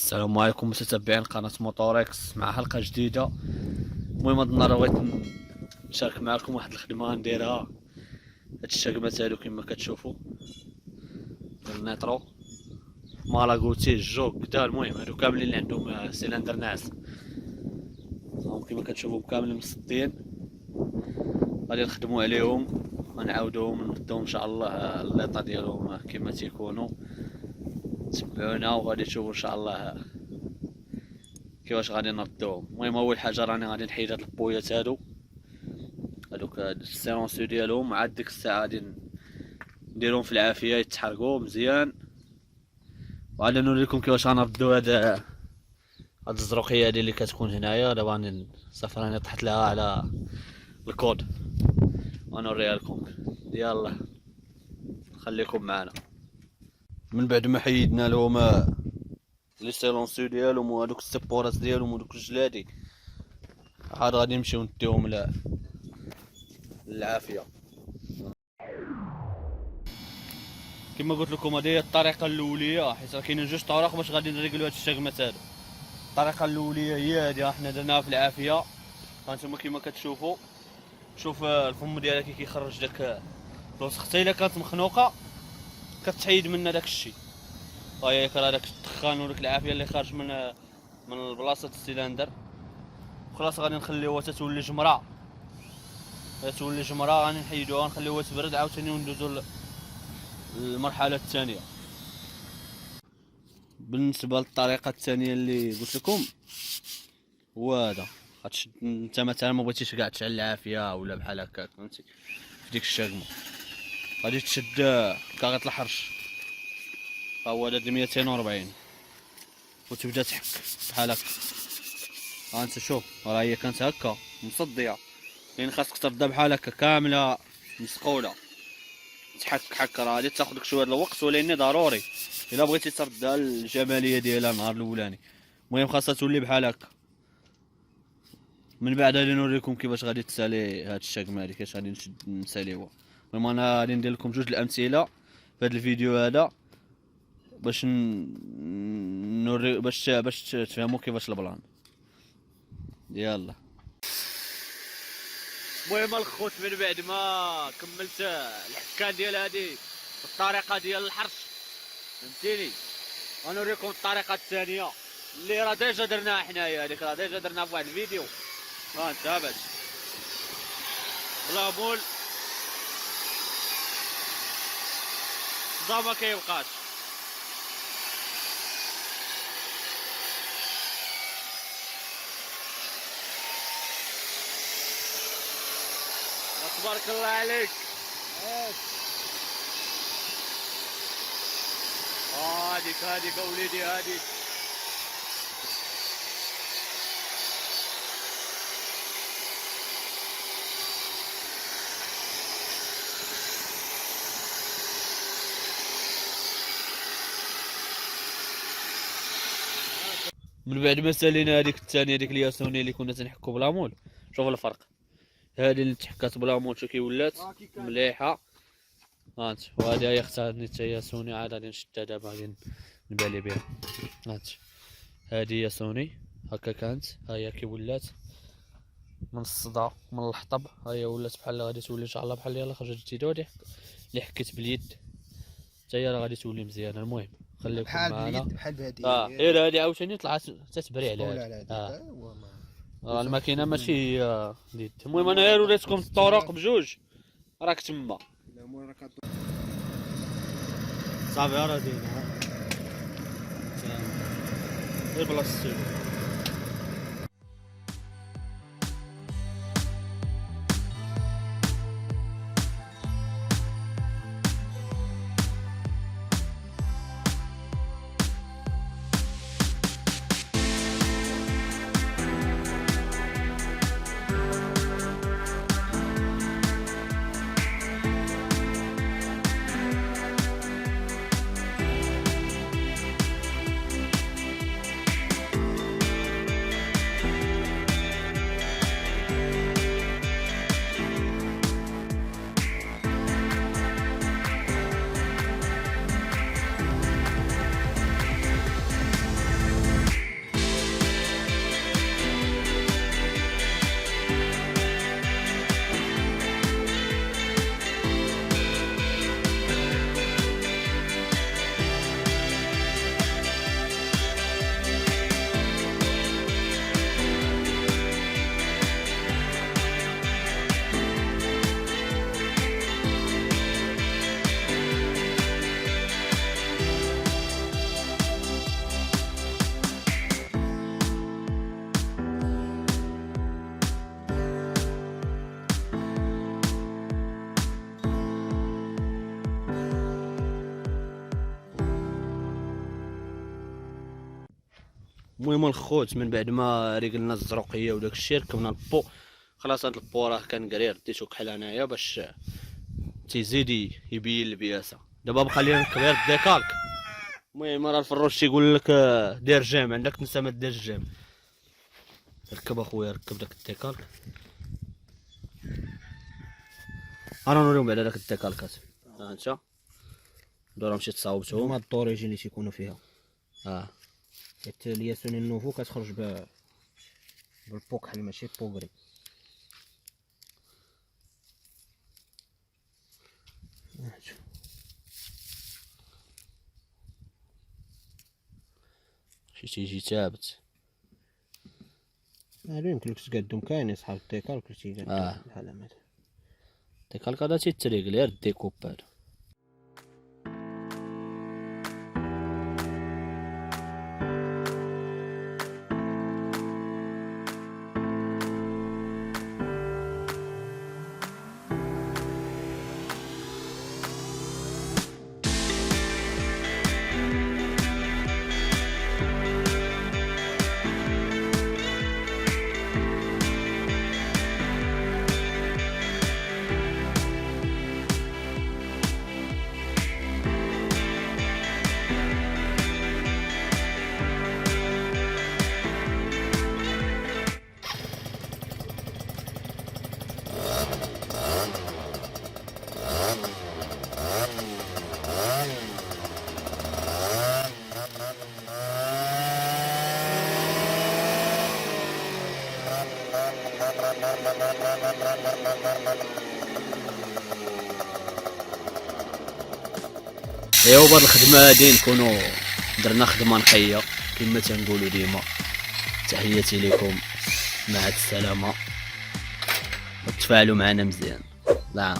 السلام عليكم متتبعين قناة موتوريكس مع حلقة جديدة. المهم هاد النهار بغيت نشارك معكم واحد الخدمة غنديرها. هاد الشقمات هادو كما كتشوفوا ديال النيترو مالاغوتي الجوك كدا، المهم هادو كاملين اللي عندهم سيلندر ناعس هاهم كما كتشوفوا كاملين مصدين. غادي نخدموا عليهم ونعاودوهم نردوهم ان شاء الله الليطه ديالهم كما تيكونوا. تبعونا وغادي تشوفوا ان شاء الله كيفاش غادي نردوهم. المهم اول حاجه راني غادي نحيد هاد البويات هادوك السيرونسيو ديالهم، عاد ديك الساعه غادي نديرهم في العافيه يتحرقوا مزيان، وغادي نوريكم كيفاش غنردو هاد الزروقيه هادي اللي كتكون هنايا. دابا راني صافي راني طحت لها على الكود ونوريها لكم. يلا خليكم معنا. من بعد ما حيدنا لهم لي سيلونسيو ديالهم وهادوك السبورات ديالهم ودوك الجلادي، عاد غادي نمشيو نديهم للعافيه. كما قلت لكم هذه هي الطريقه الاوليه، حيت راه كاينين جوج طرق باش غادي نريكلو هاد الشغمات هادو. الطريقه الاوليه هي هادي، حنا درناها في العافيه. هانتوما كما كتشوفوا، شوف الفم ديالها كي كيخرج داك الوسخ، حتى الا كانت مخنوقه كتحيد منها داك الشيء. هاهي راه داك الدخان وداك العافيه اللي خارج من بلاصه السيلندر. خلاص غادي نخليوها تتولي جمره، تولي جمره غادي نحيدوها نخليوها تبرد عاوتاني وندوزو للمرحله الثانيه. بالنسبه للطريقه الثانيه اللي قلت لكم هو هذا، غتشد انت مثلا ما بغيتيش كاع تشعل العافيه ولا بحال هكاك فهمتي، في ديك الشقمه غادي تشد كاغيط الحرش، ها هو هذا 240 وتبدا تحك بحال هكا. ها انت شوف راه هي كانت هكا مصديه، يعني خاصك تردها بحال هكا كامله مسقوله، تحك راه غادي تاخذ لك شويه الوقت، ولكن ضروري الا بغيتي تردها الجماليه ديالها النهار الاولاني. المهم خاصها تولي بحال هكا. من بعد غادي نوريكم كيفاش غادي تسالي هاد الشقمه هادي، كيفاش غادي نساليوها. المهم انا غادي ندير لكم جوج الامثله في هاد الفيديو هذا باش نوري باش تفهموا كيفاش البلان. يلا. المهم الخوت من بعد ما كملت الحكان ديال هادي الطريقه ديال الحرش فهمتيني، غنوريكم الطريقه الثانيه اللي راه ديجا درناها حنايا. هذيك راه ديجا درناها في واحد الفيديو. ها انت باش بلا مول الصدى ما كيبقاش. تبارك الله عليك. هاديك وليدي هاديك. من بعد ما سالينا هذيك الثانيه ديك الياسوني اللي كنا تنحكو بلا مول، شوف الفرق. هذه اللي تحكات بلا مول شو كي ولات مليحه. هانت وهذه هي اختارني حتى ياسوني، عاد غادي نشدها دابا غادي نبالي بها. هانت هذه ياسوني هكا كانت، ها هي كي ولات من الصدى من الحطب، ها هي ولات بحال غادي تولي ان شاء الله بحال يلاه خرجت جديده. اللي حكيت باليد حتى هي راه غادي تولي مزيانه. المهم خليكم معنا بحال بهادي غير هادي عاوتاني طلعت تتبري على هادي. راه الماكينه ماشي هي ديد. المهم انا غير وريتكم الطرق بجوج، راك تما صافي راه زينه غير بلاصتو. المهم الخوت من بعد ما ريقلنا الزروقيه وداك الشيء ركبنا البو. خلاص هاد البو راه كان قرير ديتو كحل انايا باش تيزيد يبين البياسه. دابا بقى لي نركب غير الديكالك. المهم راه الفروش تيقول لك دير جيم، عندك تنسى ما دير جيم. ركب اخويا ركب داك الديكالك. انا نوريهم بعدا داك الديكالكات. ها انت دورهم شي تصاوبتهم هما الطوريجين اللي تيكونوا فيها. حيت الياسون النوفو كتخرج بالبو كحل ماشي بوغري. شي تيجي ثابت. لا يمكن لك تقادهم كاين صحاب الديكالك اللي تيقادو بحال هاد. الديكالك هذا تيتريق غير الديكوب هذا. ايوا بهاد الخدمه هادي نكونوا درنا خدمه نقيه كما تنقولوا ديما. تحياتي لكم، مع السلامه، وتفاعلوا معنا مزيان. لا